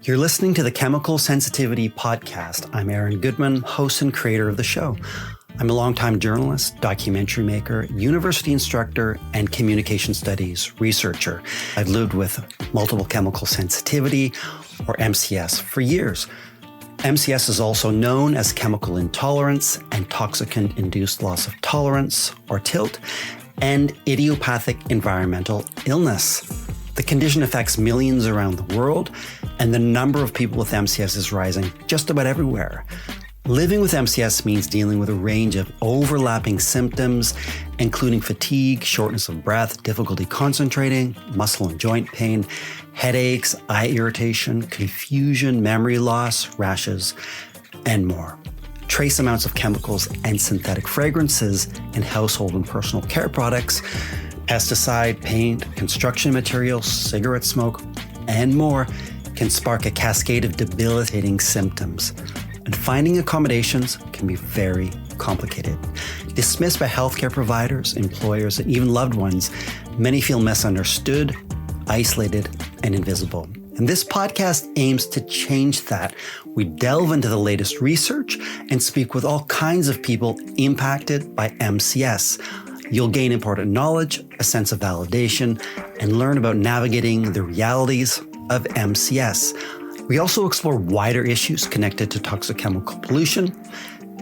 You're listening to the Chemical Sensitivity Podcast. I'm Aaron Goodman, host and creator of the show. I'm a longtime journalist, documentary maker, university instructor, and communication studies researcher. I've lived with multiple chemical sensitivity, or MCS, for years. MCS is also known as chemical intolerance and toxicant-induced loss of tolerance, or TILT, and idiopathic environmental illness. The condition affects millions around the world, and the number of people with MCS is rising just about everywhere. Living with MCS means dealing with a range of overlapping symptoms, including fatigue, shortness of breath, difficulty concentrating, muscle and joint pain, headaches, eye irritation, confusion, memory loss, rashes, and more. Trace amounts of chemicals and synthetic fragrances in household and personal care products, pesticide, paint, construction materials, cigarette smoke, and more can spark a cascade of debilitating symptoms. And finding accommodations can be very complicated. Dismissed by healthcare providers, employers, and even loved ones, many feel misunderstood, isolated, and invisible. And this podcast aims to change that. We delve into the latest research and speak with all kinds of people impacted by MCS. You'll gain important knowledge, a sense of validation, and learn about navigating the realities of MCS. We also explore wider issues connected to toxic chemical pollution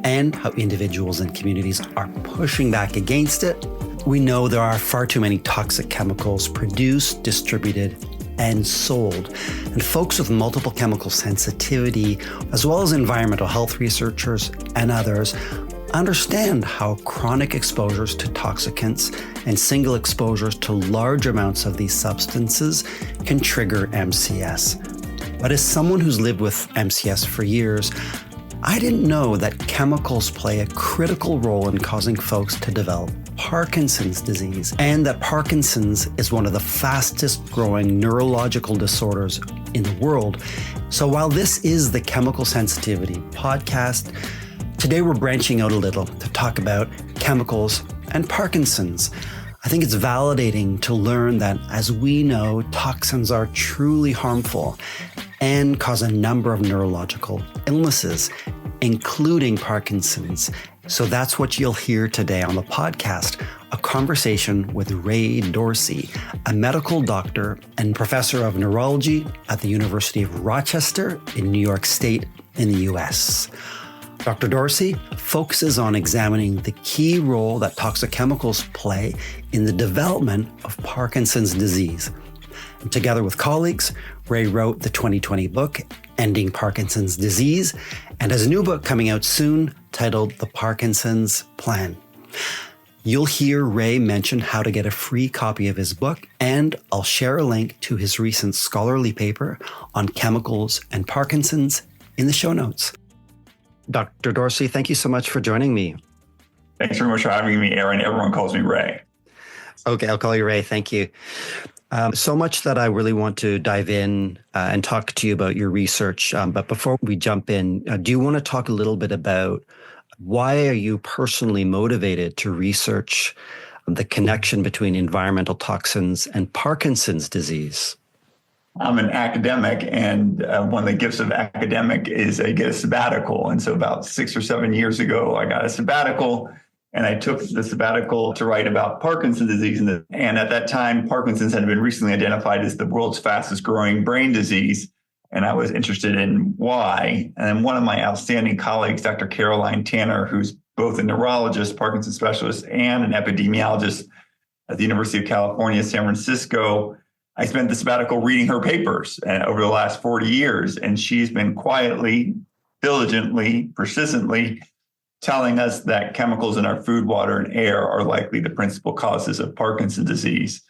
and how individuals and communities are pushing back against it. We know there are far too many toxic chemicals produced, distributed, and sold. And folks with multiple chemical sensitivity, as well as environmental health researchers and others, understand how chronic exposures to toxicants and single exposures to large amounts of these substances can trigger MCS. But as someone who's lived with MCS for years, I didn't know that chemicals play a critical role in causing folks to develop Parkinson's disease, and that Parkinson's is one of the fastest growing neurological disorders in the world. So while this is the Chemical Sensitivity Podcast, today we're branching out a little to talk about chemicals and Parkinson's. I think it's validating to learn that, as we know, toxins are truly harmful and cause a number of neurological illnesses, including Parkinson's. So that's what you'll hear today on the podcast, a conversation with Ray Dorsey, a medical doctor and professor of neurology at the University of Rochester in New York State in the US. Dr. Dorsey focuses on examining the key role that toxic chemicals play in the development of Parkinson's disease. And together with colleagues, Ray wrote the 2020 book, Ending Parkinson's Disease, and has a new book coming out soon titled The Parkinson's Plan. You'll hear Ray mention how to get a free copy of his book, and I'll share a link to his recent scholarly paper on chemicals and Parkinson's in the show notes. Dr. Dorsey, thank you so much for joining me. Thanks very much for having me, Aaron. Everyone calls me Ray. Okay, I'll call you Ray. Thank you. So much that I really want to dive in and talk to you about your research. But before we jump in, do you want to talk a little bit about why are you personally motivated to research the connection between environmental toxins and Parkinson's disease? I'm an academic, and one of the gifts of academic is I get a sabbatical. And so about 6 or 7 years ago, I got a sabbatical, and I took the sabbatical to write about Parkinson's disease. And at that time, Parkinson's had been recently identified as the world's fastest growing brain disease. And I was interested in why. And one of my outstanding colleagues, Dr. Caroline Tanner, who's both a neurologist, Parkinson's specialist, and an epidemiologist at the University of California, San Francisco, I spent the sabbatical reading her papers over the last 40 years, and she's been quietly, diligently, persistently telling us that chemicals in our food, water, and air are likely the principal causes of Parkinson's disease.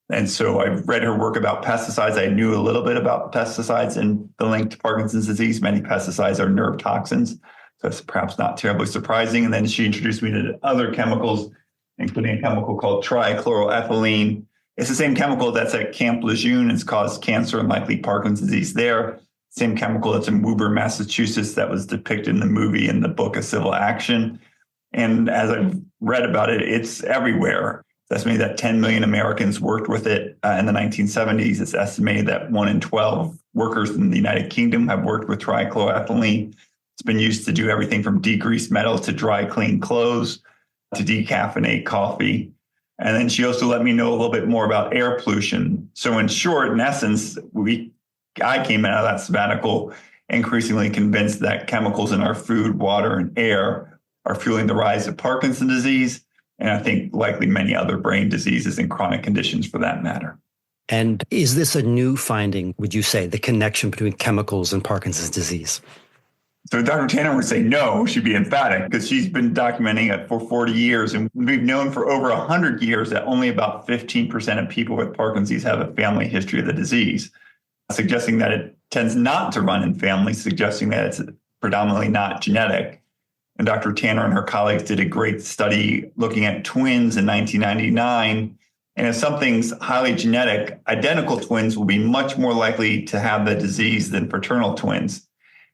And so I read her work about pesticides. I knew a little bit about pesticides and the link to Parkinson's disease. Many pesticides are nerve toxins, so it's perhaps not terribly surprising. And then she introduced me to other chemicals, including a chemical called trichloroethylene. It's the same chemical that's at Camp Lejeune. It's caused cancer and likely Parkinson's disease there. Same chemical that's in Woburn, Massachusetts, that was depicted in the movie and the book A Civil Action. And as I've read about it, it's everywhere. It's estimated that 10 million Americans worked with it in the 1970s. It's estimated that 1 in 12 workers in the United Kingdom have worked with trichloroethylene. It's been used to do everything from degrease metal to dry clean clothes to decaffeinate coffee. And then she also let me know a little bit more about air pollution. So in short, in essence, I came out of that sabbatical increasingly convinced that chemicals in our food, water, and air are fueling the rise of Parkinson's disease, and I think likely many other brain diseases and chronic conditions for that matter. And is this a new finding, would you say, the connection between chemicals and Parkinson's disease? So Dr. Tanner would say no, she'd be emphatic, because she's been documenting it for 40 years. And we've known for over 100 years that only about 15% of people with Parkinson's have a family history of the disease, suggesting that it tends not to run in families, suggesting that it's predominantly not genetic. And Dr. Tanner and her colleagues did a great study looking at twins in 1999. And if something's highly genetic, identical twins will be much more likely to have the disease than fraternal twins.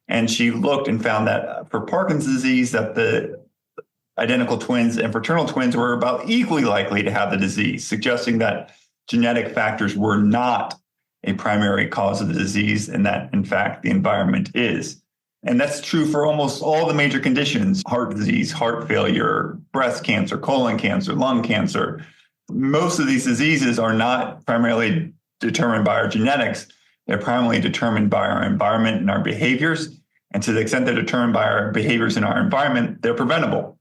And she looked and found that for Parkinson's disease, that the identical twins and fraternal twins were about equally likely to have the disease, suggesting that genetic factors were not a primary cause of the disease, and that, in fact, the environment is. And that's true for almost all the major conditions: heart disease, heart failure, breast cancer, colon cancer, lung cancer. Most of these diseases are not primarily determined by our genetics. They're primarily determined by our environment and our behaviors. And to the extent they're determined by our behaviors and our environment, they're preventable.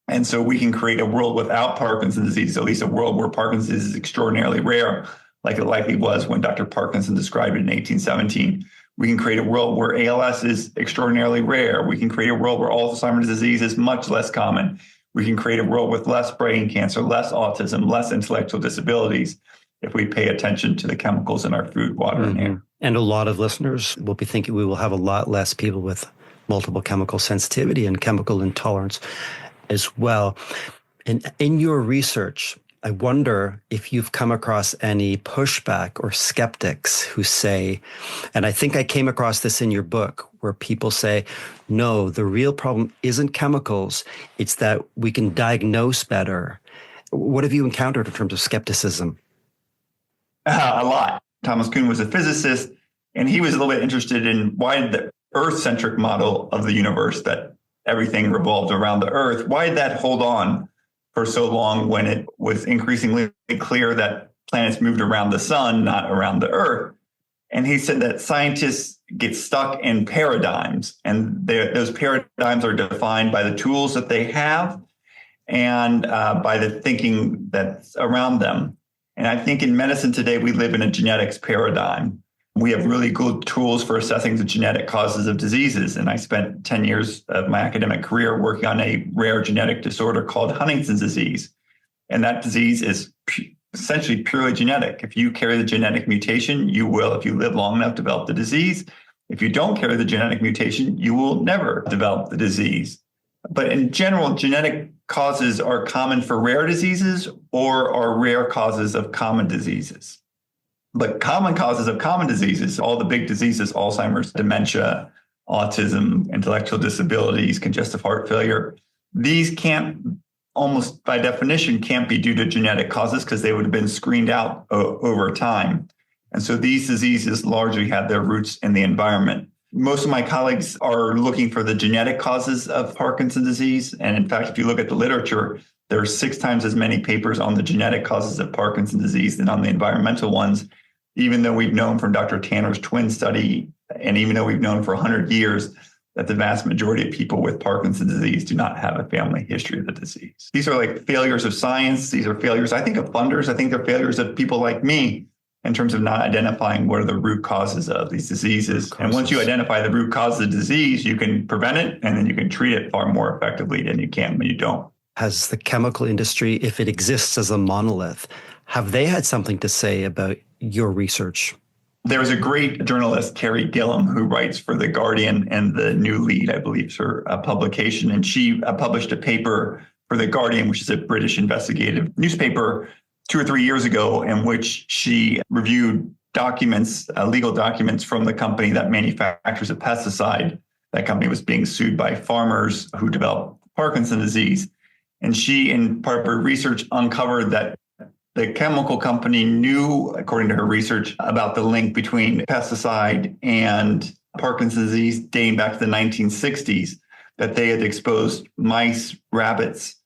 And so we can create a world without Parkinson's disease, at least a world where Parkinson's disease is extraordinarily rare, like it likely was when Dr. Parkinson described it in 1817. We can create a world where ALS is extraordinarily rare. We can create a world where Alzheimer's disease is much less common. We can create a world with less brain cancer, less autism, less intellectual disabilities, if we pay attention to the chemicals in our food, water, and air. And a lot of listeners will be thinking we will have a lot less people with multiple chemical sensitivity and chemical intolerance as well. And in your research, I wonder if you've come across any pushback or skeptics who say, and I think I came across this in your book, where people say, no, the real problem isn't chemicals, it's that we can diagnose better. What have you encountered in terms of skepticism? A lot. Thomas Kuhn was a physicist, and he was a little bit interested in why did the Earth-centric model of the universe, that everything revolved around the Earth, why did that hold on for so long when it was increasingly clear that planets moved around the sun, not around the Earth? And he said that scientists get stuck in paradigms, and those paradigms are defined by the tools that they have and by the thinking that's around them. And I think in medicine today, we live in a genetics paradigm. We have really good tools for assessing the genetic causes of diseases. And I spent 10 years of my academic career working on a rare genetic disorder called Huntington's disease. And that disease is essentially purely genetic. If you carry the genetic mutation, you will, if you live long enough, develop the disease. If you don't carry the genetic mutation, you will never develop the disease. But in general, genetic causes are common for rare diseases or are rare causes of common diseases. But common causes of common diseases, all the big diseases, Alzheimer's, dementia, autism, intellectual disabilities, congestive heart failure, these can't, almost by definition, can't be due to genetic causes because they would have been screened out over time. And so these diseases largely have their roots in the environment. Most of my colleagues are looking for the genetic causes of Parkinson's disease. And in fact, if you look at the literature, there are 6 times as many papers on the genetic causes of Parkinson's disease than on the environmental ones, even though we've known from Dr. Tanner's twin study, and even though we've known for 100 years that the vast majority of people with Parkinson's disease do not have a family history of the disease. These are like failures of science. These are failures, I think, of funders. I think they're failures of people like me in terms of not identifying what are the root causes of these diseases. And once you identify the root cause of the disease, you can prevent it, and then you can treat it far more effectively than you can when you don't. Has the chemical industry, if it exists as a monolith, have they had something to say about your research? There was a great journalist, Carrie Gillum, who writes for The Guardian and The New Lead, I believe, is her publication. And she published a paper for The Guardian, which is a British investigative newspaper, 2 or 3 years ago, in which she reviewed documents, legal documents from the company that manufactures a pesticide. That company was being sued by farmers who developed Parkinson's disease. And she, in part of her research, uncovered that The chemical company knew, according to her research, about the link between pesticide and Parkinson's disease dating back to the 1960s, that they had exposed mice, rabbits,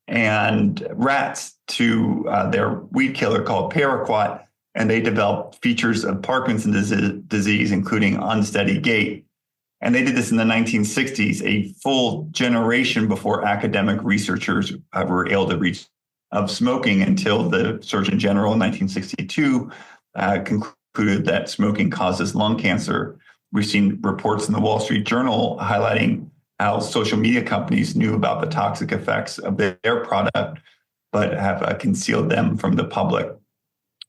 and rats to their weed killer called paraquat, and they developed features of Parkinson's disease, including unsteady gait. And they did this in the 1960s, a full generation before academic researchers were able to reach of smoking, until the Surgeon General in 1962 concluded that smoking causes lung cancer. We've seen reports in the Wall Street Journal highlighting how social media companies knew about the toxic effects of their product, but have concealed them from the public.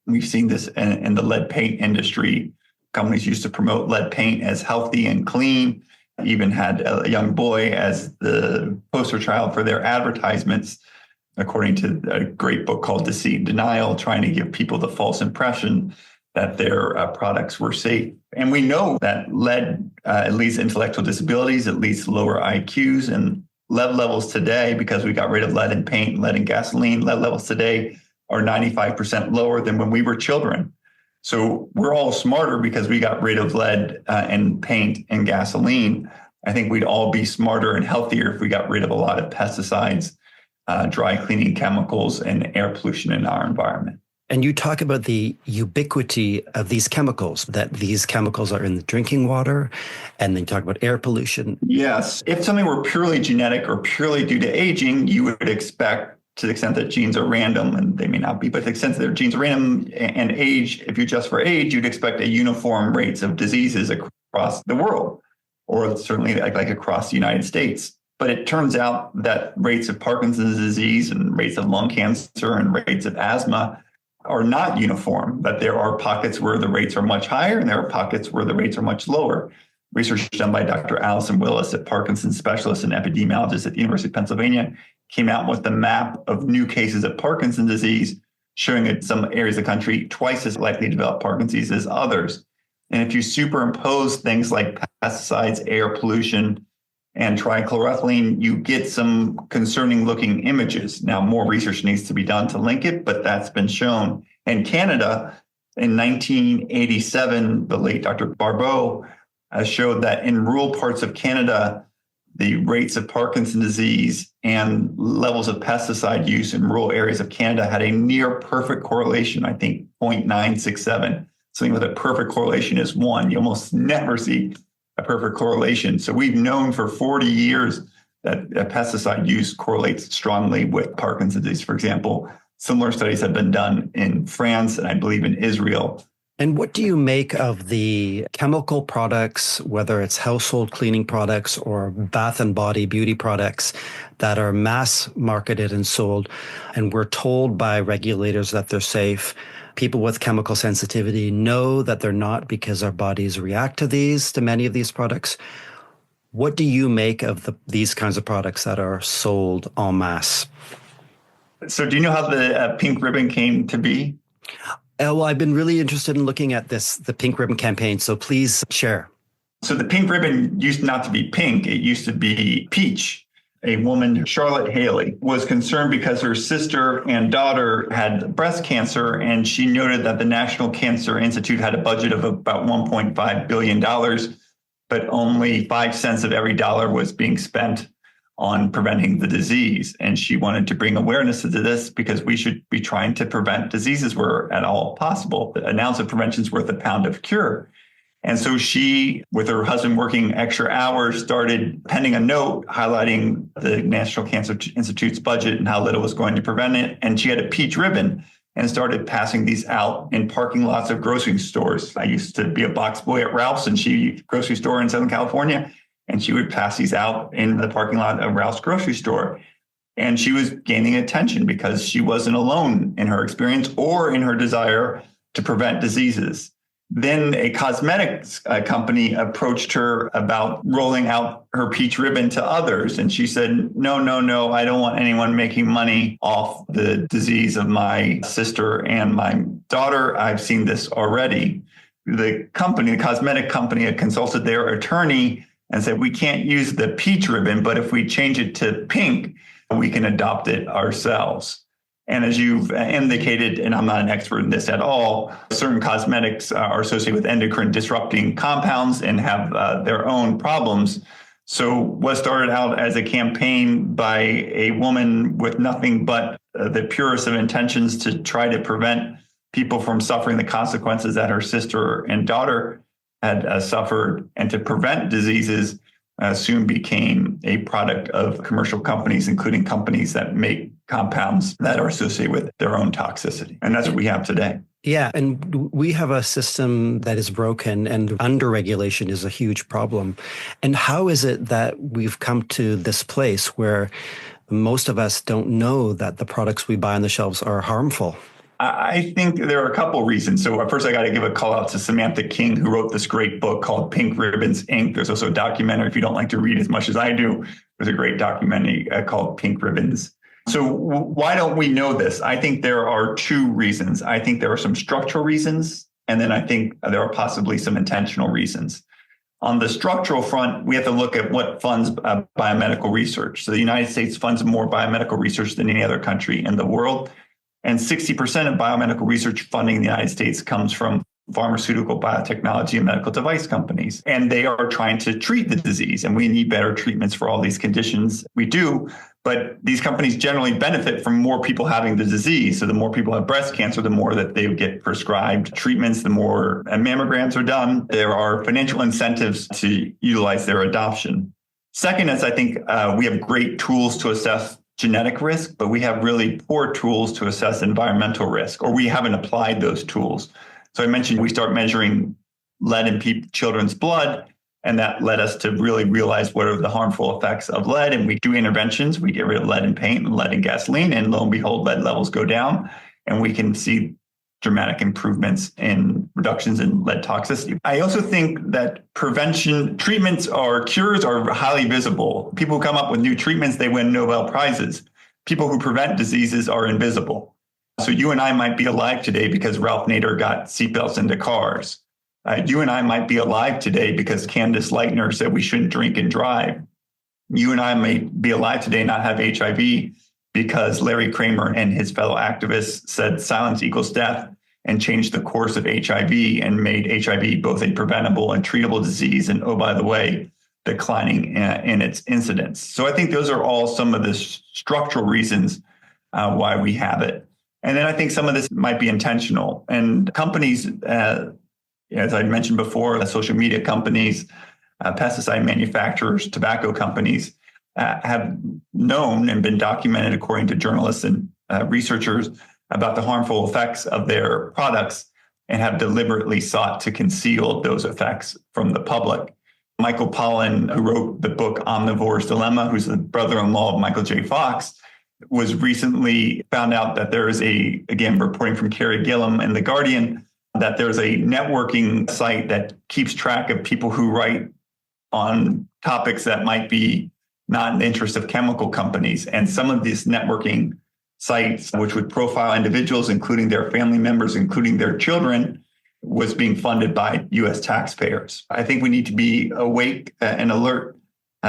We've seen this in the lead paint industry. Companies used to promote lead paint as healthy and clean, even had a young boy as the poster child for their advertisements, according to a great book called Deceit and Denial, trying to give people the false impression that their products were safe. And we know that lead leads to intellectual disabilities, it leads to lower IQs, and lead levels today, because we got rid of lead in paint, lead in gasoline, lead levels today are 95% lower than when we were children. So we're all smarter because we got rid of lead in paint and gasoline. I think we'd all be smarter and healthier if we got rid of a lot of pesticides, dry cleaning chemicals, and air pollution in our environment. And you talk about the ubiquity of these chemicals, that these chemicals are in the drinking water, and then you talk about air pollution. Yes. If something were purely genetic or purely due to aging, you would expect, to the extent that genes are random, and they may not be, but to the extent that their genes are random and age, if you adjust for age, you'd expect a uniform rates of diseases across the world, or certainly like across the United States. But it turns out that rates of Parkinson's disease and rates of lung cancer and rates of asthma are not uniform, but there are pockets where the rates are much higher and there are pockets where the rates are much lower. Research done by Dr. Allison Willis, a Parkinson's specialist and epidemiologist at the University of Pennsylvania, came out with a map of new cases of Parkinson's disease, showing that some areas of the country twice as likely to develop Parkinson's as others. And if you superimpose things like pesticides, air pollution, and trichloroethylene, you get some concerning looking images. Now, more research needs to be done to link it, but that's been shown. In Canada, in 1987, the late Dr. Barbeau showed that in rural parts of Canada, the rates of Parkinson's disease and levels of pesticide use in rural areas of Canada had a near perfect correlation, I think 0.967. Something with a perfect correlation is 1. You almost never see a perfect correlation. So we've known for 40 years that pesticide use correlates strongly with Parkinson's disease. For example, similar studies have been done in France and I believe in Israel. And what do you make of the chemical products, whether it's household cleaning products or bath and body beauty products that are mass marketed and sold, and we're told by regulators that they're safe? People with chemical sensitivity know that they're not because our bodies react to many of these products. What do you make of these kinds of products that are sold en masse? So do you know how the pink ribbon came to be? Well, I've been really interested in looking at the pink ribbon campaign, so please share. So the pink ribbon used not to be pink, it used to be peach. A woman, Charlotte Haley, was concerned because her sister and daughter had breast cancer, and she noted that the National Cancer Institute had a budget of about $1.5 billion, but only 5 cents of every dollar was being spent on preventing the disease. And she wanted to bring awareness to this because we should be trying to prevent diseases where at all possible. An ounce of prevention is worth a pound of cure. And so she, with her husband working extra hours, started penning a note highlighting the National Cancer Institute's budget and how little was going to prevent it. And she had a peach ribbon and started passing these out in parking lots of grocery stores. I used to be a box boy at Ralph's grocery store in Southern California. And she would pass these out in the parking lot of Ralph's grocery store. And she was gaining attention because she wasn't alone in her experience or in her desire to prevent diseases. Then a cosmetics company approached her about rolling out her peach ribbon to others. And she said, no, I don't want anyone making money off the disease of my sister and my daughter. I've seen this already. The cosmetic company, had consulted their attorney and said, we can't use the peach ribbon, but if we change it to pink, we can adopt it ourselves. And as you've indicated, and I'm not an expert in this at all, certain cosmetics are associated with endocrine disrupting compounds and have their own problems. So what started out as a campaign by a woman with nothing but the purest of intentions to try to prevent people from suffering the consequences that her sister and daughter had suffered, and to prevent diseases, soon became a product of commercial companies, including companies that make compounds that are associated with their own toxicity. And that's what we have today. Yeah, and we have a system that is broken, and underregulation is a huge problem. And how is it that we've come to this place where most of us don't know that the products we buy on the shelves are harmful? I think there are a couple of reasons. So first, I got to give a call out to Samantha King, who wrote this great book called Pink Ribbons, Inc. There's also a documentary, if you don't like to read as much as I do, there's a great documentary called Pink Ribbons. So why don't we know this? I think there are two reasons. I think there are some structural reasons, and then I think there are possibly some intentional reasons. On the structural front, we have to look at what funds biomedical research. So the United States funds more biomedical research than any other country in the world. And 60% of biomedical research funding in the United States comes from pharmaceutical, biotechnology, and medical device companies. And they are trying to treat the disease. And we need better treatments for all these conditions. We do. But these companies generally benefit from more people having the disease. So the more people have breast cancer, the more that they get prescribed treatments, the more mammograms are done. There are financial incentives to utilize their adoption. Second is, I think we have great tools to assess genetic risk, but we have really poor tools to assess environmental risk, or we haven't applied those tools. So I mentioned we start measuring lead in children's blood, and that led us to really realize what are the harmful effects of lead. And we do interventions. We get rid of lead in paint and lead in gasoline, and lo and behold, lead levels go down, and we can see dramatic improvements in reductions in lead toxicity. I also think that prevention treatments or cures are highly visible. People who come up with new treatments, they win Nobel Prizes. People who prevent diseases are invisible. So you and I might be alive today because Ralph Nader got seatbelts into cars. You and I might be alive today because Candace Lightner said we shouldn't drink and drive. You and I may be alive today and not have HIV because Larry Kramer and his fellow activists said silence equals death and changed the course of HIV and made HIV both a preventable and treatable disease. And oh, by the way, declining in its incidence. So I think those are all some of the structural reasons why we have it. And then I think some of this might be intentional. And companies, as I mentioned before, social media companies, pesticide manufacturers, tobacco companies, have known and been documented, according to journalists and researchers, about the harmful effects of their products and have deliberately sought to conceal those effects from the public. Michael Pollan, who wrote the book Omnivore's Dilemma, who's the brother-in-law of Michael J. Fox, was recently found out that there is again, reporting from Carrie Gillam in The Guardian, that there's a networking site that keeps track of people who write on topics that might be not in the interest of chemical companies. And some of these networking sites, which would profile individuals, including their family members, including their children, was being funded by U.S. taxpayers. I think we need to be awake and alert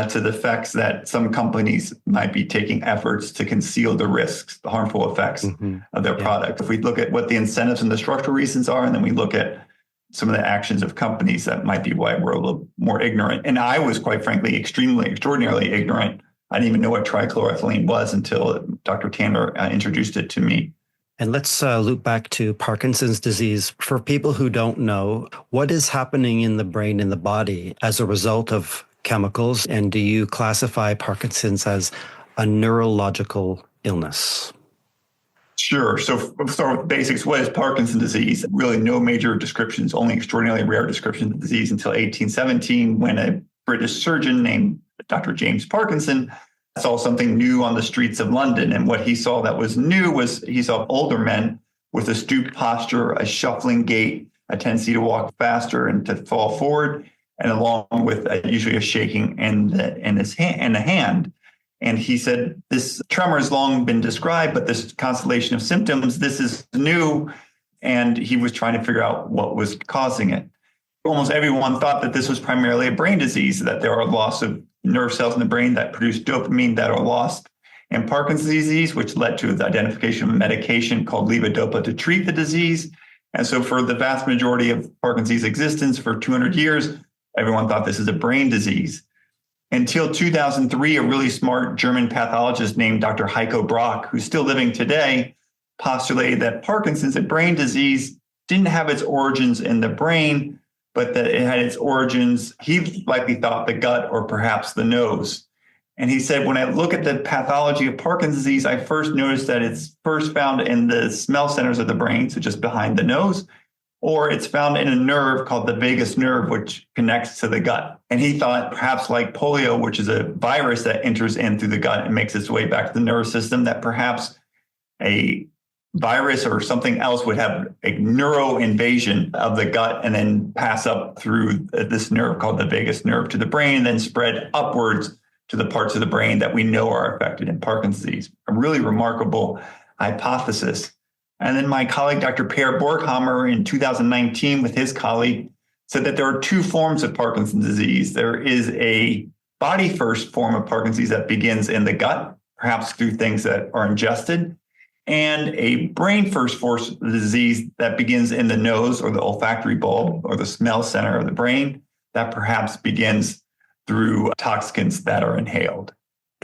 to the effects that some companies might be taking efforts to conceal the risks, the harmful effects of their product. If we look at what the incentives and the structural reasons are, and then we look at some of the actions of companies, that might be why we're a little more ignorant. And I was, quite frankly, extraordinarily ignorant. I didn't even know what trichloroethylene was until Dr. Tanner introduced it to me. And let's loop back to Parkinson's disease. For people who don't know, what is happening in the brain and the body as a result of chemicals? And do you classify Parkinson's as a neurological illness? Sure. So we'll start with basics. What is Parkinson's disease? Really no major descriptions, only extraordinarily rare descriptions of the disease until 1817, when a British surgeon named Dr. James Parkinson saw something new on the streets of London. And what he saw that was new was he saw older men with a stooped posture, a shuffling gait, a tendency to walk faster and to fall forward, and along with usually a shaking in the hand. And he said, this tremor has long been described, but this constellation of symptoms, this is new. And he was trying to figure out what was causing it. Almost everyone thought that this was primarily a brain disease, that there are loss of nerve cells in the brain that produce dopamine that are lost in Parkinson's disease, which led to the identification of a medication called levodopa to treat the disease. And so for the vast majority of Parkinson's existence for 200 years, everyone thought this is a brain disease. Until 2003, a really smart German pathologist named Dr. Heiko Brack, who's still living today, postulated that Parkinson's, a brain disease, didn't have its origins in the brain, but that it had its origins, he likely thought, the gut or perhaps the nose. And he said, when I look at the pathology of Parkinson's disease, I first noticed that it's first found in the smell centers of the brain, so just behind the nose, or it's found in a nerve called the vagus nerve, which connects to the gut. And he thought perhaps like polio, which is a virus that enters in through the gut and makes its way back to the nervous system, that perhaps a virus or something else would have a neuro invasion of the gut and then pass up through this nerve called the vagus nerve to the brain and then spread upwards to the parts of the brain that we know are affected in Parkinson's disease. A really remarkable hypothesis. And then my colleague, Dr. Per Borghammer, in 2019 with his colleague, said that there are two forms of Parkinson's disease. There is a body first form of Parkinson's disease that begins in the gut, perhaps through things that are ingested, and a brain first form of disease that begins in the nose or the olfactory bulb or the smell center of the brain that perhaps begins through toxicants that are inhaled.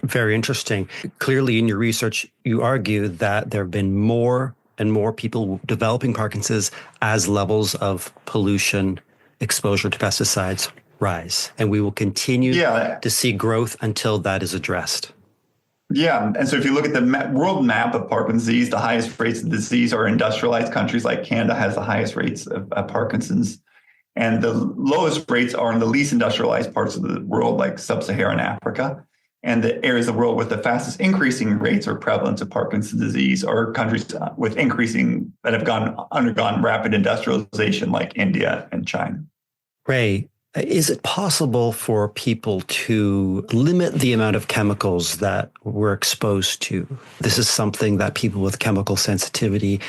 Very interesting. Clearly, in your research, you argue that there have been more and more people developing Parkinson's as levels of pollution, exposure to pesticides rise. And we will continue to see growth until that is addressed. Yeah. And so if you look at the world map of Parkinson's disease, the highest rates of disease are industrialized countries like Canada has the highest rates of Parkinson's. And the lowest rates are in the least industrialized parts of the world, like sub-Saharan Africa. And the areas of the world with the fastest increasing rates or prevalence of Parkinson's disease are countries with that have undergone rapid industrialization like India and China. Ray, is it possible for people to limit the amount of chemicals that we're exposed to? This is something that people with chemical sensitivity,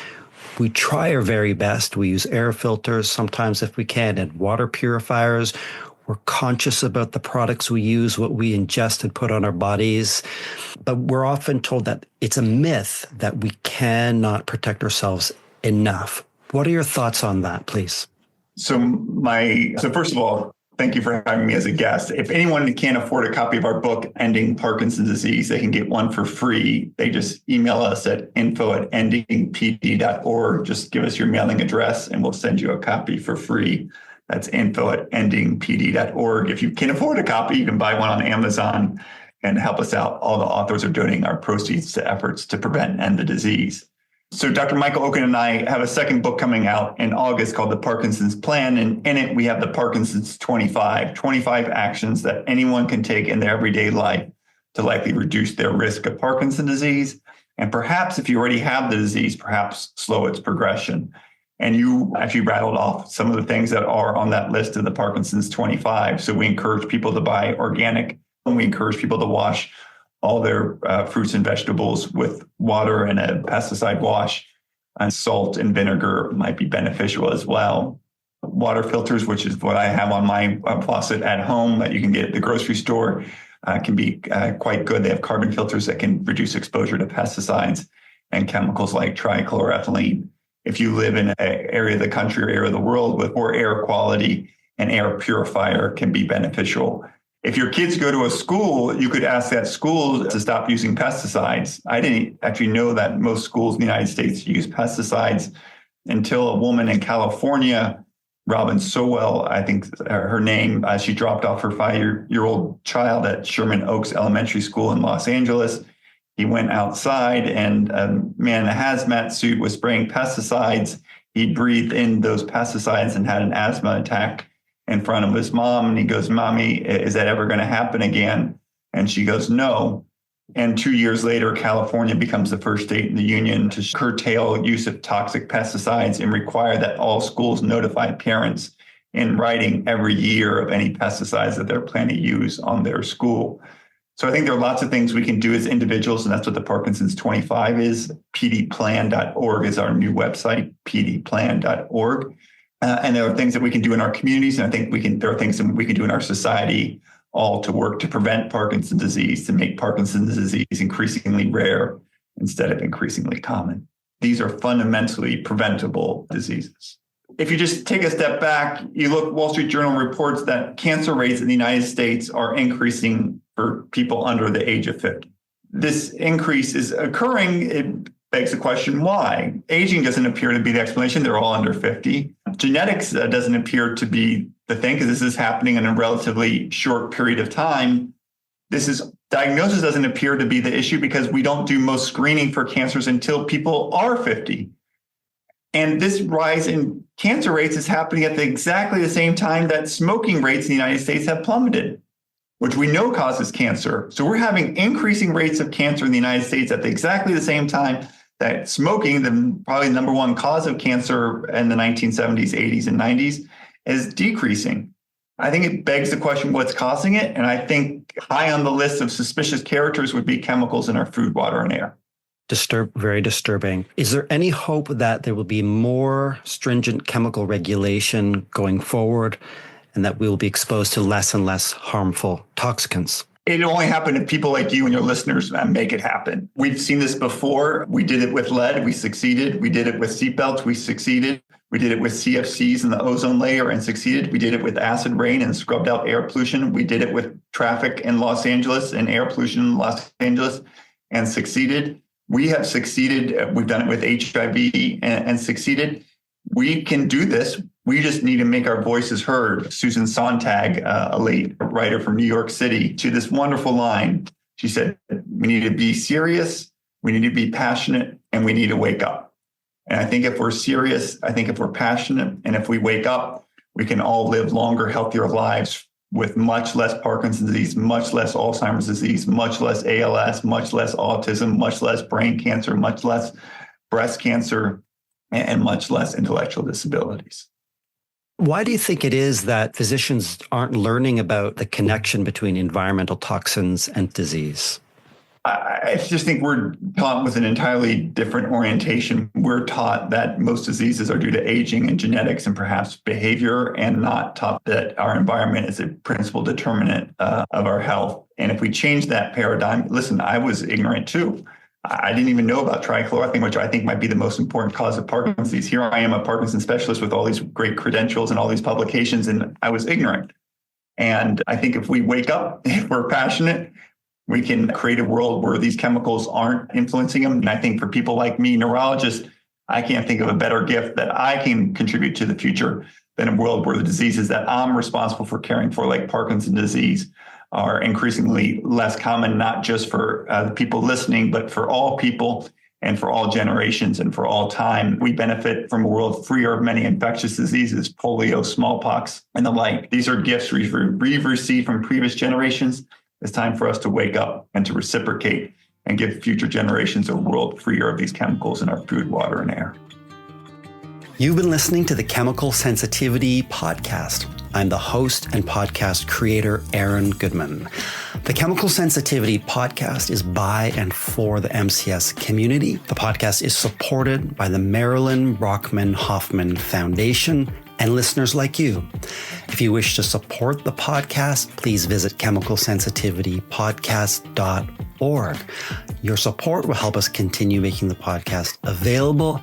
we try our very best. We use air filters sometimes if we can, and water purifiers. We're conscious about the products we use, what we ingest and put on our bodies. But we're often told that it's a myth that we cannot protect ourselves enough. What are your thoughts on that, please? So first of all, thank you for having me as a guest. If anyone can't afford a copy of our book, Ending Parkinson's Disease, they can get one for free. They just email us at info@endingpd.org. Just give us your mailing address and we'll send you a copy for free. That's info@endingpd.org. If you can afford a copy, you can buy one on Amazon and help us out. All the authors are donating our proceeds to efforts to prevent and end the disease. So Dr. Michael Okun and I have a second book coming out in August called The Parkinson's Plan. And in it, we have the Parkinson's 25 actions that anyone can take in their everyday life to likely reduce their risk of Parkinson's disease. And perhaps if you already have the disease, perhaps slow its progression. And you actually rattled off some of the things that are on that list of the Parkinson's 25. So we encourage people to buy organic, and we encourage people to wash all their fruits and vegetables with water and a pesticide wash, and salt and vinegar might be beneficial as well. Water filters, which is what I have on my faucet at home that you can get at the grocery store, can be quite good. They have carbon filters that can reduce exposure to pesticides and chemicals like trichloroethylene. If you live in an area of the country or area of the world with poor air quality, an air purifier can be beneficial. If your kids go to a school, you could ask that school to stop using pesticides. I didn't actually know that most schools in the United States use pesticides until a woman in California, Robin Sowell, I think her name, she dropped off her 5-year-old child at Sherman Oaks Elementary School in Los Angeles. He went outside and a man in a hazmat suit was spraying pesticides. He breathed in those pesticides and had an asthma attack in front of his mom. And he goes, "Mommy, is that ever going to happen again?" And she goes, "No." And 2 years later, California becomes the first state in the union to curtail use of toxic pesticides and require that all schools notify parents in writing every year of any pesticides that they're planning to use on their school. So I think there are lots of things we can do as individuals, and that's what the Parkinson's 25 is. pdplan.org is our new website, pdplan.org. And there are things that we can do in our communities, and I think there are things that we can do in our society all to work to prevent Parkinson's disease, to make Parkinson's disease increasingly rare instead of increasingly common. These are fundamentally preventable diseases. If you just take a step back, you look, Wall Street Journal reports that cancer rates in the United States are increasing for people under the age of 50. This increase is occurring. It begs the question, why? Aging doesn't appear to be the explanation. They're all under 50. Genetics doesn't appear to be the thing, because this is happening in a relatively short period of time. Diagnosis doesn't appear to be the issue, because we don't do most screening for cancers until people are 50. And this rise in cancer rates is happening at exactly the same time that smoking rates in the United States have plummeted, which we know causes cancer. So we're having increasing rates of cancer in the United States at exactly the same time that smoking, the probably number one cause of cancer in the 1970s, 80s, and 90s, is decreasing. I think it begs the question, what's causing it? And I think high on the list of suspicious characters would be chemicals in our food, water, and air. Very disturbing. Is there any hope that there will be more stringent chemical regulation going forward, and that we will be exposed to less and less harmful toxicants? It only happened if people like you and your listeners make it happen. We've seen this before. We did it with lead. We succeeded. We did it with seatbelts. We succeeded. We did it with CFCs in the ozone layer and succeeded. We did it with acid rain and scrubbed out air pollution. We did it with traffic in Los Angeles and air pollution in Los Angeles and succeeded. We have succeeded. We've done it with HIV and succeeded. We can do this. We just need to make our voices heard. Susan Sontag, a late writer from New York City, to this wonderful line. She said, we need to be serious, we need to be passionate, and we need to wake up. And I think if we're serious, I think if we're passionate, and if we wake up, we can all live longer, healthier lives with much less Parkinson's disease, much less Alzheimer's disease, much less ALS, much less autism, much less brain cancer, much less breast cancer, and much less intellectual disabilities. Why do you think it is that physicians aren't learning about the connection between environmental toxins and disease? I just think we're taught with an entirely different orientation. We're taught that most diseases are due to aging and genetics and perhaps behavior, and not taught that our environment is a principal determinant of our health. And if we change that paradigm, listen, I was ignorant too. I didn't even know about trichloroethylene, which I think might be the most important cause of Parkinson's disease. Here I am, a Parkinson's specialist with all these great credentials and all these publications, and I was ignorant. And I think if we wake up, if we're passionate, we can create a world where these chemicals aren't influencing them. And I think for people like me, neurologists, I can't think of a better gift that I can contribute to the future than a world where the diseases that I'm responsible for caring for, like Parkinson's disease, are increasingly less common, not just for the people listening, but for all people and for all generations and for all time. We benefit from a world freer of many infectious diseases, polio, smallpox, and the like. These are gifts we've received from previous generations. It's time for us to wake up and to reciprocate and give future generations a world freer of these chemicals in our food, water, and air. You've been listening to the Chemical Sensitivity Podcast. I'm the host and podcast creator, Aaron Goodman. The Chemical Sensitivity Podcast is by and for the MCS community. The podcast is supported by the Marilyn Brockman Hoffman Foundation and listeners like you. If you wish to support the podcast, please visit chemicalsensitivitypodcast.org. Your support will help us continue making the podcast available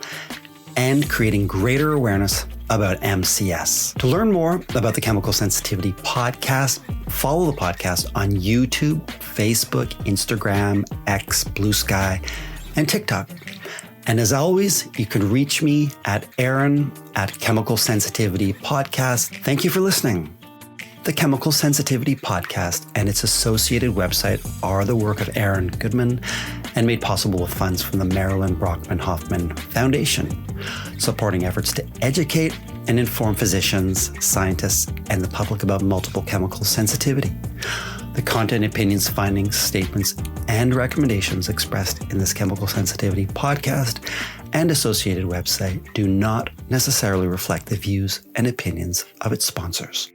and creating greater awareness about MCS. To learn more about the Chemical Sensitivity Podcast, follow the podcast on YouTube, Facebook, Instagram, X, Blue Sky, and TikTok. And as always, you can reach me at Aaron@Chemical Sensitivity Podcast. Thank you for listening. The Chemical Sensitivity Podcast and its associated website are the work of Aaron Goodman and made possible with funds from the Marilyn Brockman Hoffman Foundation, supporting efforts to educate and inform physicians, scientists, and the public about multiple chemical sensitivity. The content, opinions, findings, statements, and recommendations expressed in this Chemical Sensitivity Podcast and associated website do not necessarily reflect the views and opinions of its sponsors.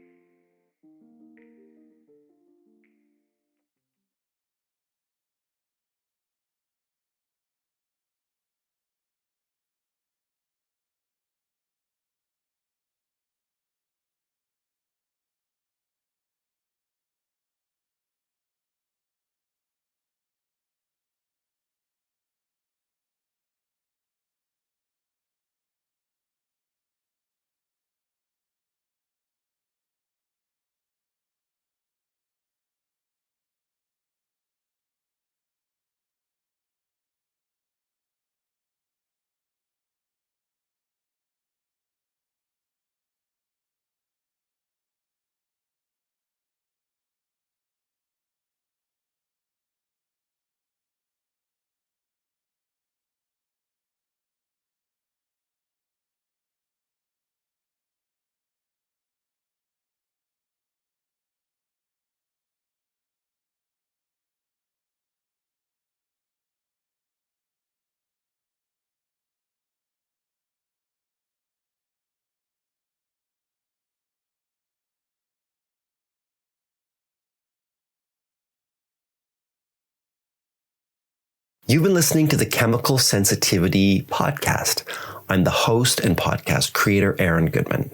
You've been listening to the Chemical Sensitivity Podcast. I'm the host and podcast creator, Aaron Goodman.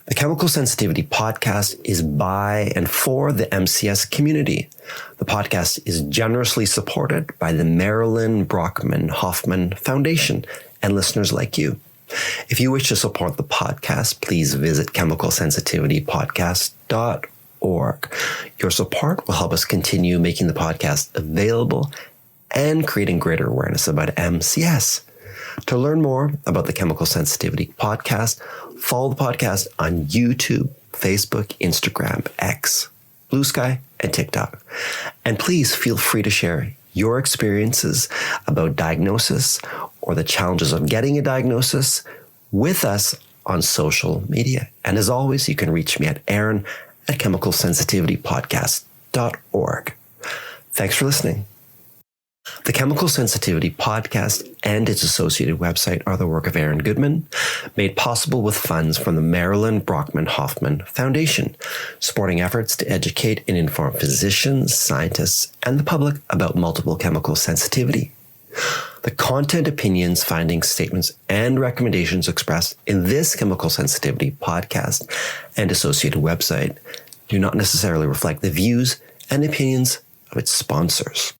The Chemical Sensitivity Podcast is by and for the MCS community. The podcast is generously supported by the Marilyn Brockman Hoffman Foundation and listeners like you. If you wish to support the podcast, please visit chemicalsensitivitypodcast.org. Your support will help us continue making the podcast available and creating greater awareness about MCS. To learn more about the Chemical Sensitivity Podcast, follow the podcast on YouTube, Facebook, Instagram, X, Blue Sky, and TikTok. And please feel free to share your experiences about diagnosis or the challenges of getting a diagnosis with us on social media. And as always, you can reach me at aaron@chemicalsensitivitypodcast.org. Thanks for listening. The Chemical Sensitivity Podcast and its associated website are the work of Aaron Goodman, made possible with funds from the Marilyn Brockman Hoffman Foundation, supporting efforts to educate and inform physicians, scientists, and the public about multiple chemical sensitivity. The content, opinions, findings, statements, and recommendations expressed in this Chemical Sensitivity Podcast and associated website do not necessarily reflect the views and opinions of its sponsors.